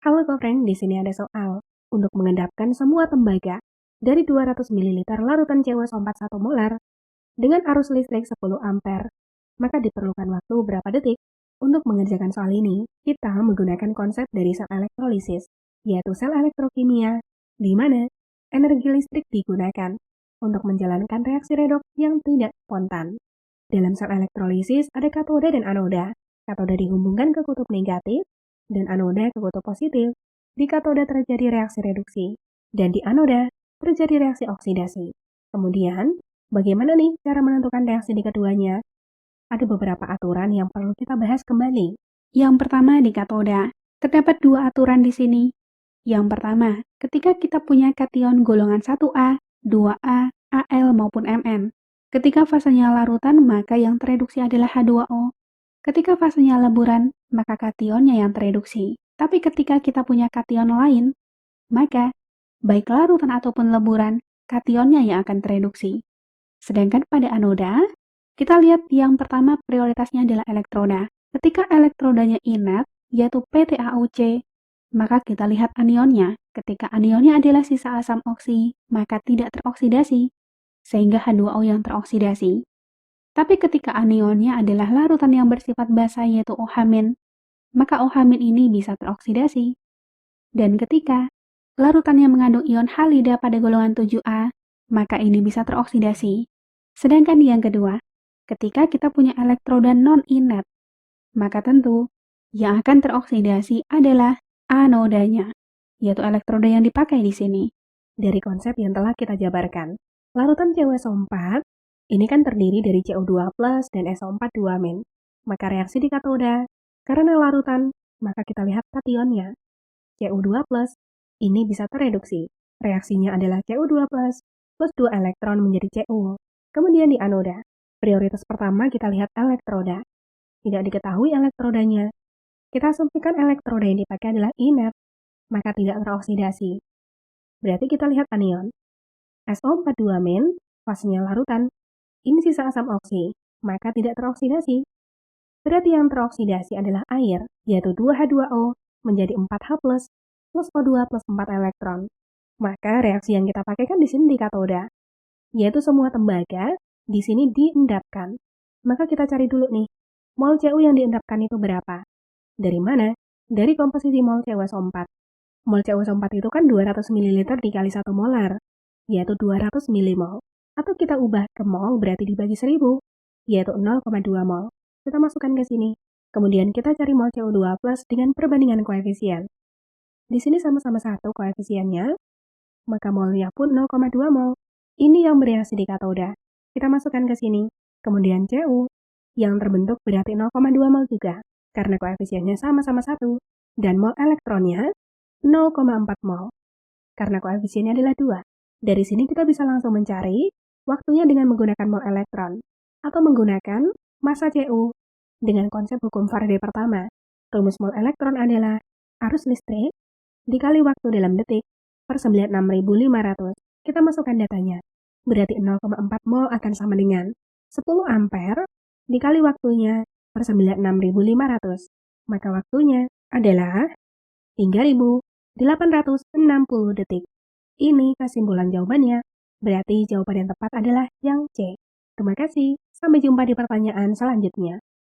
Halo friend, di sini ada soal. Untuk mengendapkan semua tembaga dari 200 ml larutan CO4 1 molar dengan arus listrik 10 ampere, maka diperlukan waktu berapa detik? Untuk mengerjakan soal ini, kita menggunakan konsep dari sel elektrolisis, yaitu sel elektrokimia, di mana energi listrik digunakan untuk menjalankan reaksi redoks yang tidak spontan. Dalam sel elektrolisis ada katoda dan anoda. Katoda dihubungkan ke kutub negatif dan anoda ke kutub positif. Di katoda terjadi reaksi reduksi dan di anoda terjadi reaksi oksidasi. Kemudian, bagaimana nih cara menentukan reaksi di keduanya? Ada beberapa aturan yang perlu kita bahas kembali. Yang pertama di katoda. Terdapat dua aturan di sini. Yang pertama, ketika kita punya kation golongan 1A, 2A, Al maupun Mn. Ketika fasenya larutan, maka yang tereduksi adalah H2O. Ketika fasenya leburan, maka kationnya yang tereduksi. Tapi ketika kita punya kation lain, maka baik larutan ataupun leburan, kationnya yang akan tereduksi. Sedangkan pada anoda, kita lihat yang pertama prioritasnya adalah elektroda. Ketika elektrodanya inert, yaitu PtAuC, maka kita lihat anionnya. Ketika anionnya adalah sisa asam oksi, maka tidak teroksidasi, sehingga H2O yang teroksidasi. Tapi ketika anionnya adalah larutan yang bersifat basa yaitu OH-, maka OH- ini bisa teroksidasi. Dan ketika larutan yang mengandung ion halida pada golongan 7A, maka ini bisa teroksidasi. Sedangkan yang kedua, ketika kita punya elektroda non-inert, maka tentu yang akan teroksidasi adalah anodanya, yaitu elektroda yang dipakai di sini. Dari konsep yang telah kita jabarkan, larutan CO4 ini kan terdiri dari CO2+ dan SO4 2-. Maka reaksi di katoda, karena larutan, maka kita lihat kationnya. CO2+ ini bisa tereduksi. Reaksinya adalah CO2+ plus 2 elektron menjadi CO. Kemudian di anoda, prioritas pertama kita lihat elektroda. Tidak diketahui elektrodanya. Kita asumsikan elektroda yang dipakai adalah inert, maka tidak teroksidasi. Berarti kita lihat anion. SO42-, fasenya larutan. Ini sisa asam oksi, maka tidak teroksidasi. Berarti yang teroksidasi adalah air, yaitu 2H2O menjadi 4H+, plus O2 plus 4 elektron. Maka reaksi yang kita pakai kan di sini di katoda, yaitu semua tembaga di sini diendapkan. Maka kita cari dulu nih, mol Cu yang diendapkan itu berapa? Dari mana? Dari komposisi mol CuSO4. Mol CuSO4 itu kan 200 ml dikali 1 molar, yaitu 200 milimol. Atau kita ubah ke mol berarti dibagi 1000, yaitu 0,2 mol. Kita masukkan ke sini. Kemudian kita cari mol CO2 plus dengan perbandingan koefisien. Di sini sama-sama 1 koefisiennya, maka molnya pun 0,2 mol. Ini yang bereaksi di katoda. Kita masukkan ke sini. Kemudian Cu yang terbentuk berarti 0,2 mol juga, karena koefisiennya sama-sama 1. Dan mol elektronnya 0,4 mol, karena koefisiennya adalah 2. Dari sini kita bisa langsung mencari waktunya dengan menggunakan mol elektron, atau menggunakan massa Cu dengan konsep hukum Faraday pertama. Rumus mol elektron adalah arus listrik dikali waktu dalam detik per 96.500. Kita masukkan datanya. Berarti 0,4 mol akan sama dengan 10 ampere dikali waktunya per 96.500. Maka waktunya adalah 3.860 detik. Ini kesimpulan jawabannya. Berarti jawaban yang tepat adalah yang C. Terima kasih. Sampai jumpa di pertanyaan selanjutnya.